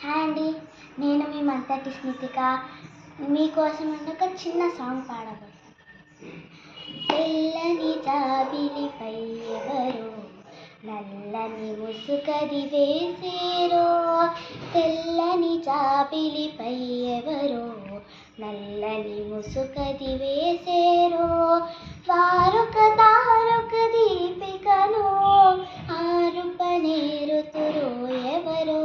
Hi అండి, నేను మీ మంతటి స్నితిక. మీకోసం ఒక చిన్న సాంగ్ పాడబోతున్నాను. తెల్లని జాబిలిపై ఎవరో నల్లని ముసుగది వేసేరో, తెల్లని జాబిలిపై ఎవరో నల్లని ముసుగది వేసేరో, వారొక తారొక దీపికను ఆరుపనేరుతురో ఎవరో,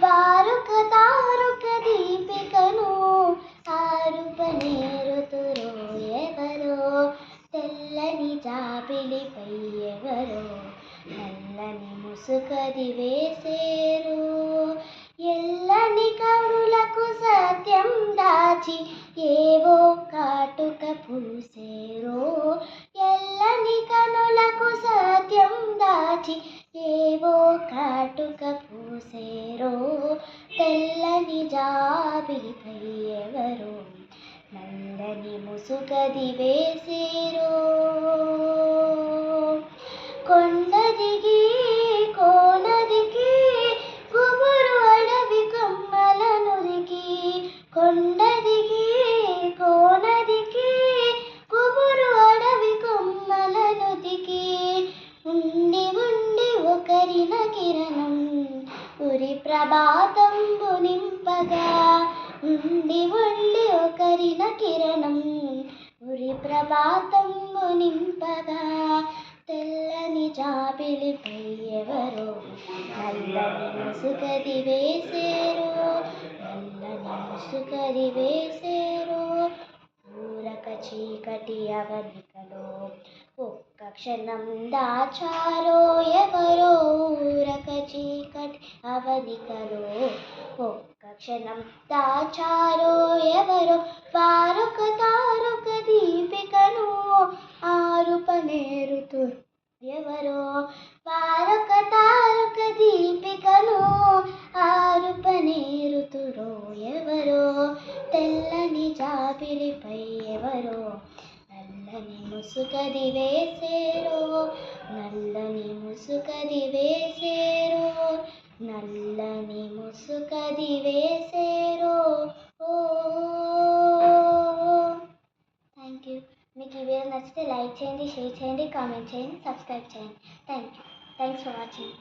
వారొక తారొక దీపికను ఆరుపనేరుతురో ఎవరో, తెల్లని జాబిలిపై ఎవరో నల్లని ముసుగది వేసేరు. ఎల్లని కనులకు సత్యం దాచి ఏవో కాటుక పూసేరో, ఎల్లని కనులకు సత్యం దాచి ఏవో కాటుక పూసేరో, తెల్లని జాబిలిపై ఎవరో నల్లని ముసుగది వేసేరో. కొండ దిగి కోన దిగి గుబురు అడవి కొమ్మలను దిగి, కొండ దిగి కోన దిగి గుబురు అడవి కొమ్మలను దిగి, ఉండి ఉండి ఒకరిన కిరణం ఉరి ప్రభాతంబు నింపగా, ఉండి ఉండి ఒకరిన కిరణం ఉరి ప్రభాతంబు నింపగా, తెల్లని జాబిలిపై ఎవరో నల్లని ముసుగది వేసేరో, నల్లని ముసుగది వేసేరో. ఊరక చీకటి అవనికలో ఒక్క క్షణం దాచారో ఎవరో, ఊరక చీకటి అవనికలో ఒక్క క్షణం దాచారో ఎవరో, వారొక తారొక దీపికను ఆరుపనేరుతురు ఎవరో, వారొక తారొక దీపికను ఆరుపనేరుతురో ఎవరో, తెల్లని జాబిలిపై ఎవరో నల్లని ముసుగది వేసేరో, నల్లని ముసుగది వేసేరో, నల్లని ముసుగది వేసేరో. Thank you. మీకు ఈ వీడియో నచ్చితే లైక్ చేయండి, షేర్ చేయండి, కామెంట్ చేయండి, సబ్స్క్రైబ్ చేయండి. Thanks for watching.